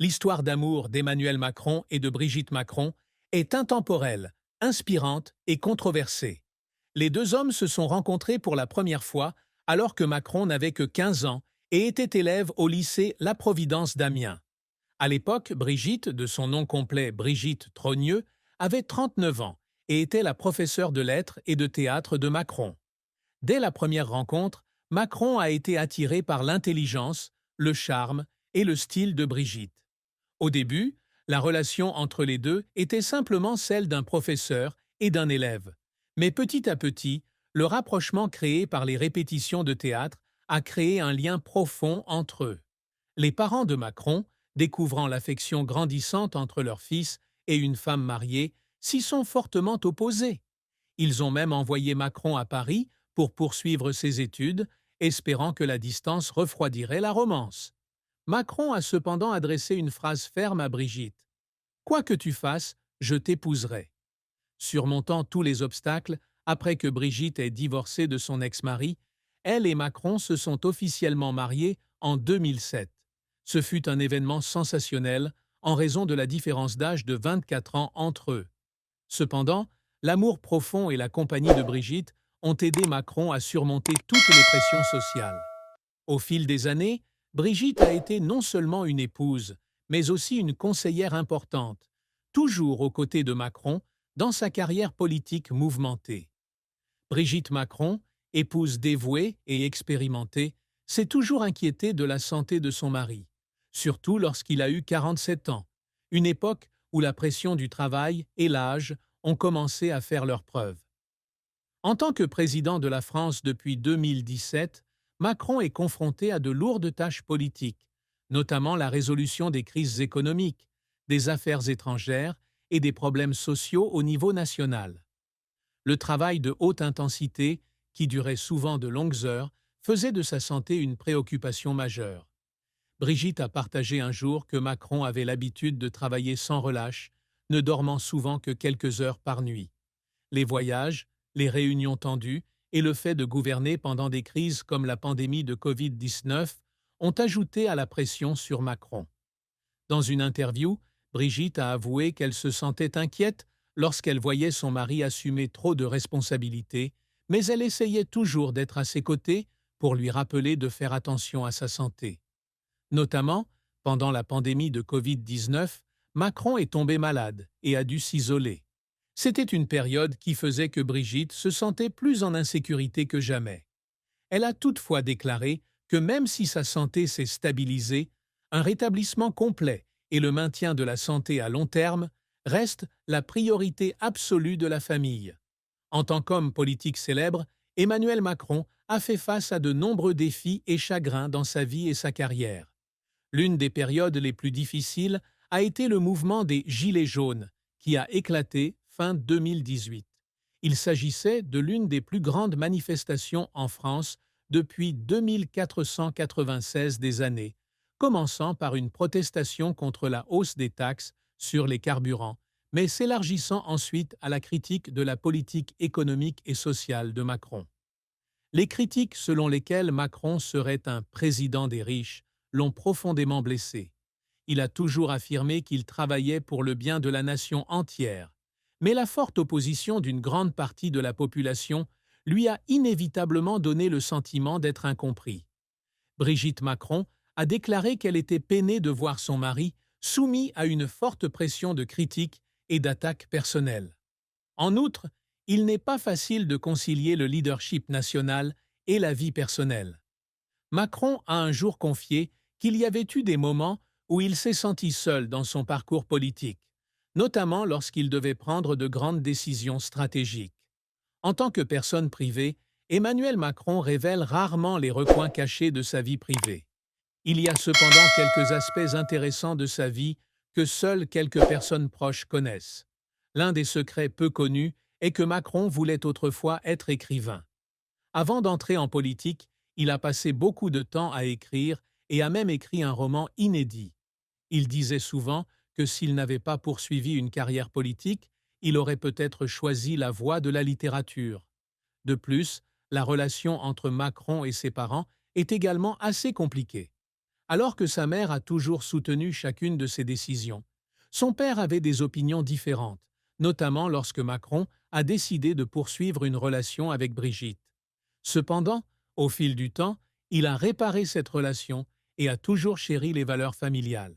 L'histoire d'amour d'Emmanuel Macron et de Brigitte Macron est intemporelle, inspirante et controversée. Les deux hommes se sont rencontrés pour la première fois alors que Macron n'avait que 15 ans et était élève au lycée La Providence d'Amiens. À l'époque, Brigitte, de son nom complet Brigitte Trogneux, avait 39 ans et était la professeure de lettres et de théâtre de Macron. Dès la première rencontre, Macron a été attiré par l'intelligence, le charme et le style de Brigitte. Au début, la relation entre les deux était simplement celle d'un professeur et d'un élève. Mais petit à petit, le rapprochement créé par les répétitions de théâtre a créé un lien profond entre eux. Les parents de Macron, découvrant l'affection grandissante entre leur fils et une femme mariée, s'y sont fortement opposés. Ils ont même envoyé Macron à Paris pour poursuivre ses études, espérant que la distance refroidirait la romance. Macron a cependant adressé une phrase ferme à Brigitte. Quoi que tu fasses, je t'épouserai. Surmontant tous les obstacles, après que Brigitte ait divorcé de son ex-mari, elle et Macron se sont officiellement mariés en 2007. Ce fut un événement sensationnel en raison de la différence d'âge de 24 ans entre eux. Cependant, l'amour profond et la compagnie de Brigitte ont aidé Macron à surmonter toutes les pressions sociales. Au fil des années, Brigitte a été non seulement une épouse, mais aussi une conseillère importante, toujours aux côtés de Macron dans sa carrière politique mouvementée. Brigitte Macron, épouse dévouée et expérimentée, s'est toujours inquiétée de la santé de son mari, surtout lorsqu'il a eu 47 ans, une époque où la pression du travail et l'âge ont commencé à faire leurs preuves. En tant que président de la France depuis 2017, Macron est confronté à de lourdes tâches politiques, notamment la résolution des crises économiques, des affaires étrangères et des problèmes sociaux au niveau national. Le travail de haute intensité, qui durait souvent de longues heures, faisait de sa santé une préoccupation majeure. Brigitte a partagé un jour que Macron avait l'habitude de travailler sans relâche, ne dormant souvent que quelques heures par nuit. Les voyages, les réunions tendues et le fait de gouverner pendant des crises comme la pandémie de Covid-19 ont ajouté à la pression sur Macron. Dans une interview, Brigitte a avoué qu'elle se sentait inquiète lorsqu'elle voyait son mari assumer trop de responsabilités, mais elle essayait toujours d'être à ses côtés pour lui rappeler de faire attention à sa santé. Notamment, pendant la pandémie de Covid-19, Macron est tombé malade et a dû s'isoler. C'était une période qui faisait que Brigitte se sentait plus en insécurité que jamais. Elle a toutefois déclaré que même si sa santé s'est stabilisée, un rétablissement complet et le maintien de la santé à long terme restent la priorité absolue de la famille. En tant qu'homme politique célèbre, Emmanuel Macron a fait face à de nombreux défis et chagrins dans sa vie et sa carrière. L'une des périodes les plus difficiles a été le mouvement des Gilets jaunes, qui a éclaté fin 2018. Il s'agissait de l'une des plus grandes manifestations en France depuis 2496 des années, commençant par une protestation contre la hausse des taxes sur les carburants, mais s'élargissant ensuite à la critique de la politique économique et sociale de Macron. Les critiques selon lesquelles Macron serait un président des riches l'ont profondément blessé. Il a toujours affirmé qu'il travaillait pour le bien de la nation entière, mais la forte opposition d'une grande partie de la population lui a inévitablement donné le sentiment d'être incompris. Brigitte Macron a déclaré qu'elle était peinée de voir son mari soumis à une forte pression de critiques et d'attaques personnelles. En outre, il n'est pas facile de concilier le leadership national et la vie personnelle. Macron a un jour confié qu'il y avait eu des moments où il s'est senti seul dans son parcours politique, notamment lorsqu'il devait prendre de grandes décisions stratégiques. En tant que personne privée, Emmanuel Macron révèle rarement les recoins cachés de sa vie privée. Il y a cependant quelques aspects intéressants de sa vie que seules quelques personnes proches connaissent. L'un des secrets peu connus est que Macron voulait autrefois être écrivain. Avant d'entrer en politique, il a passé beaucoup de temps à écrire et a même écrit un roman inédit. Il disait souvent que s'il n'avait pas poursuivi une carrière politique, il aurait peut-être choisi la voie de la littérature. De plus, la relation entre Macron et ses parents est également assez compliquée. alors que sa mère a toujours soutenu chacune de ses décisions. Son père avait des opinions différentes, notamment lorsque Macron a décidé de poursuivre une relation avec Brigitte. Cependant, au fil du temps, il a réparé cette relation et a toujours chéri les valeurs familiales.